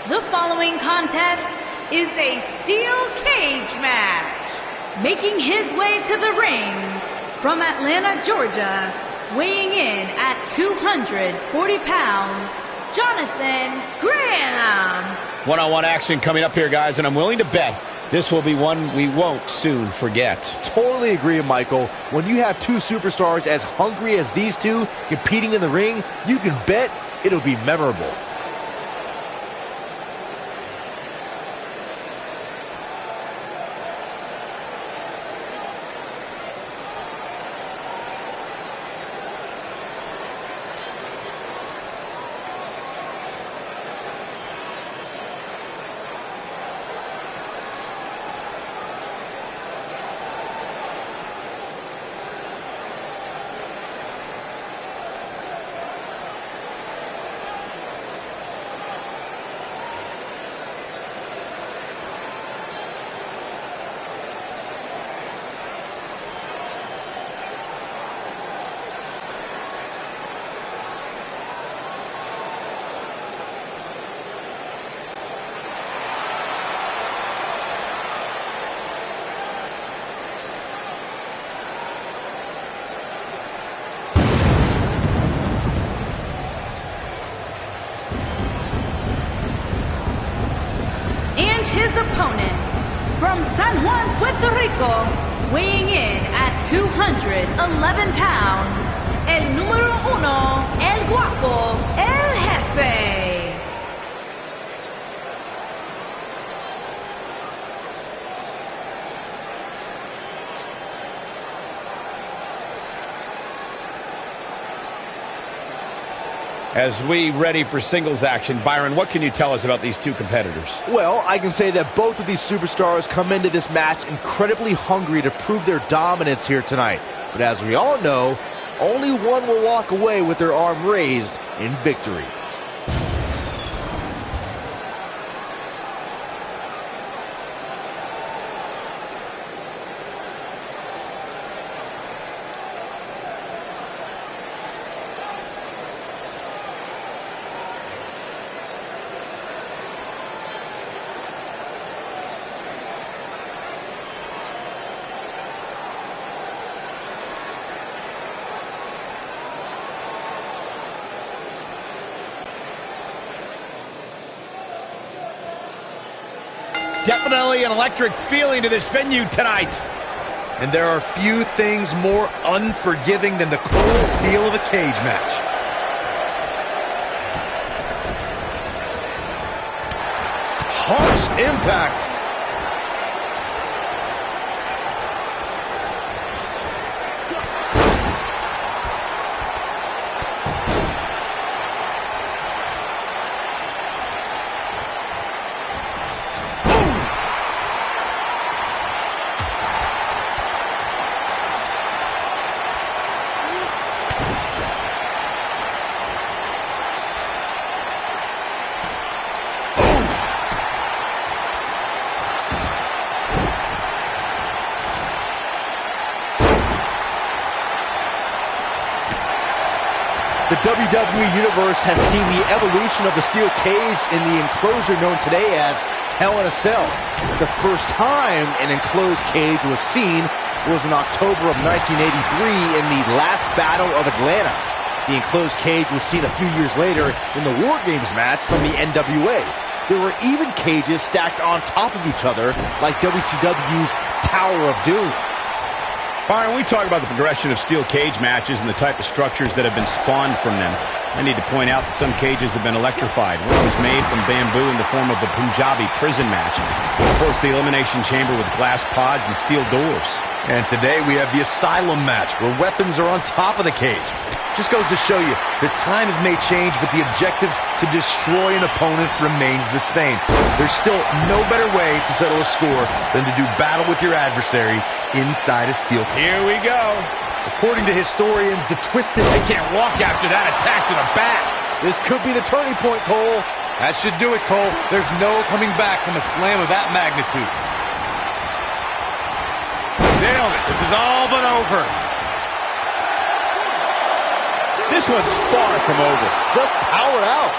The following contest is a steel cage match. Making his way to the ring from Atlanta, Georgia, weighing in at 240 pounds, Jonathan Graham. One-on-one action coming up here, guys, and I'm willing to bet this will be one we won't soon forget. Totally agree, Michael. When you have two superstars as hungry as these two competing in the ring, you can bet it'll be memorable. His opponent from San Juan, Puerto Rico, weighing in at 211 pounds, el número uno, el guapo, el jefe. As we ready for singles action, Byron, what can you tell us about these two competitors? Well, I can say that both of these superstars come into this match incredibly hungry to prove their dominance here tonight. But as we all know, only one will walk away with their arm raised in victory. Definitely an electric feeling to this venue tonight. And there are few things more unforgiving than the cold steel of a cage match. Harsh impact. The WWE Universe has seen the evolution of the steel cage in the enclosure known today as Hell in a Cell. The first time an enclosed cage was seen was in October of 1983 in the last Battle of Atlanta. The enclosed cage was seen a few years later in the War Games match from the NWA. There were even cages stacked on top of each other like WCW's Tower of Doom. Byron, we talk about the progression of steel cage matches and the type of structures that have been spawned from them. I need to point out that some cages have been electrified. One was made from bamboo in the form of a Punjabi prison match. Of course, the Elimination Chamber with glass pods and steel doors. And today we have the Asylum match, where weapons are on top of the cage. Just goes to show you that times may change, but the objective to destroy an opponent remains the same. There's still no better way to settle a score than to do battle with your adversary inside a steel cage. Here we go. According to historians, the twisted... They can't walk after that attack to the back. This could be the turning point, Cole. That should do it, Cole. There's no coming back from a slam of that magnitude. Nailed it. This is all but over. This one's far from over. Just powered out.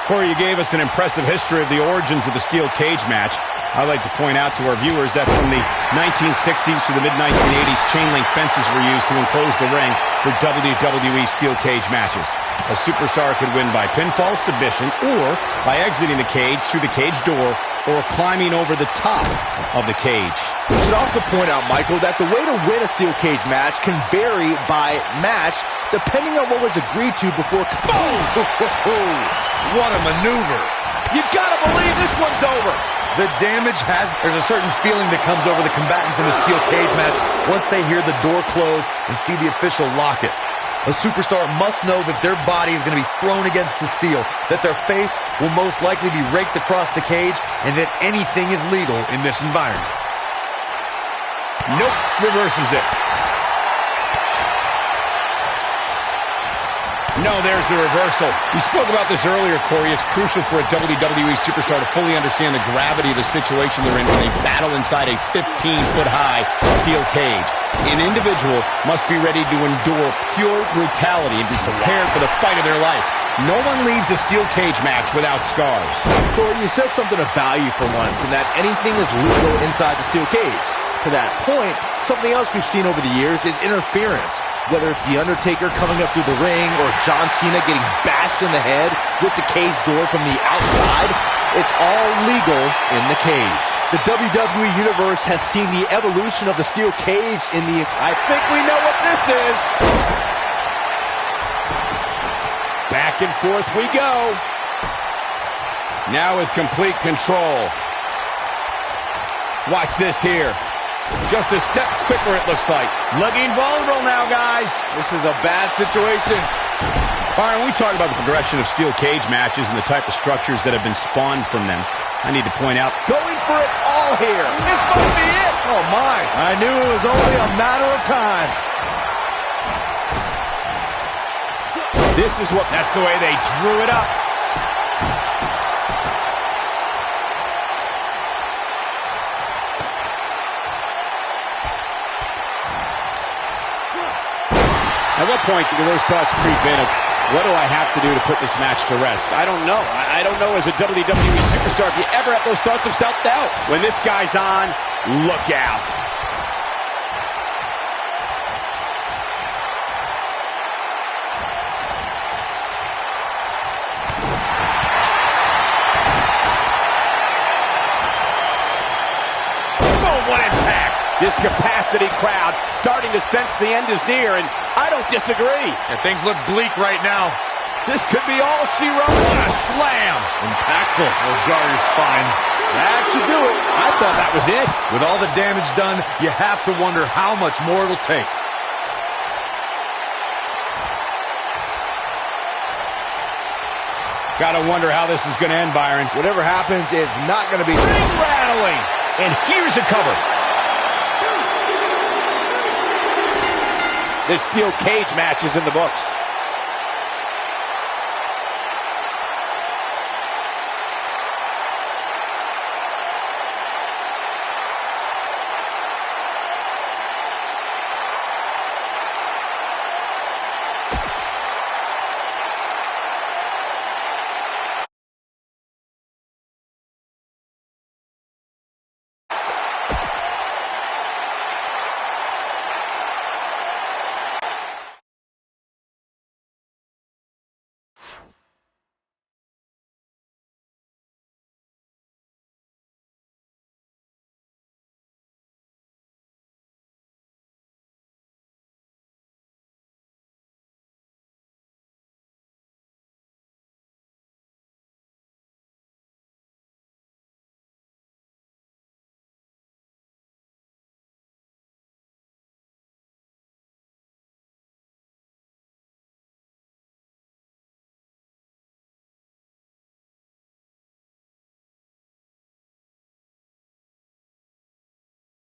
Corey, you gave us an impressive history of the origins of the steel cage match. I'd like to point out to our viewers that from the 1960s to the mid-1980s, chain link fences were used to enclose the ring for WWE steel cage matches. A superstar could win by pinfall, submission, or by exiting the cage through the cage door or climbing over the top of the cage. We should also point out, Michael, that the way to win a steel cage match can vary by match depending on what was agreed to before. Boom! What a maneuver. You gotta believe this one's over. The damage there's a certain feeling that comes over the combatants in a steel cage match once they hear the door close and see the official lock it. A superstar must know that their body is going to be thrown against the steel, that their face will most likely be raked across the cage, and that anything is legal in this environment. Nope, reverses it. No, there's the reversal. We spoke about this earlier, Corey. It's crucial for a WWE superstar to fully understand the gravity of the situation they're in when they battle inside a 15-foot-high steel cage. An individual must be ready to endure pure brutality and be prepared for the fight of their life. No one leaves a steel cage match without scars. Corey, you said something of value for once, in that anything is legal inside the steel cage. To that point, something else we've seen over the years is interference. Whether it's The Undertaker coming up through the ring or John Cena getting bashed in the head with the cage door from the outside, it's all legal in the cage. The WWE Universe has seen the evolution of the steel cage in the... I think we know what this is. Back and forth we go. Now with complete control. Watch this here. Just a step quicker, it looks like. Looking vulnerable now, guys. This is a bad situation. Byron, we talk about the progression of steel cage matches and the type of structures that have been spawned from them. I need to point out, going for it all here. This might be it. Oh, my. I knew it was only a matter of time. That's the way they drew it up. At what point do those thoughts creep in of, what do I have to do to put this match to rest? I don't know. I don't know as a WWE superstar if you ever have those thoughts of self-doubt. When this guy's on, look out. Oh, what impact. This capacity crowd starting to sense the end is near, and I don't disagree. And things look bleak right now. This could be all she wrote. What a slam. Impactful. Will jar your spine. That should do it. I thought that was it. With all the damage done, you have to wonder how much more it'll take. Gotta wonder how this is going to end, Byron. Whatever happens, it's not going to be ring rattling. And here's a cover. This steel cage match is in the books.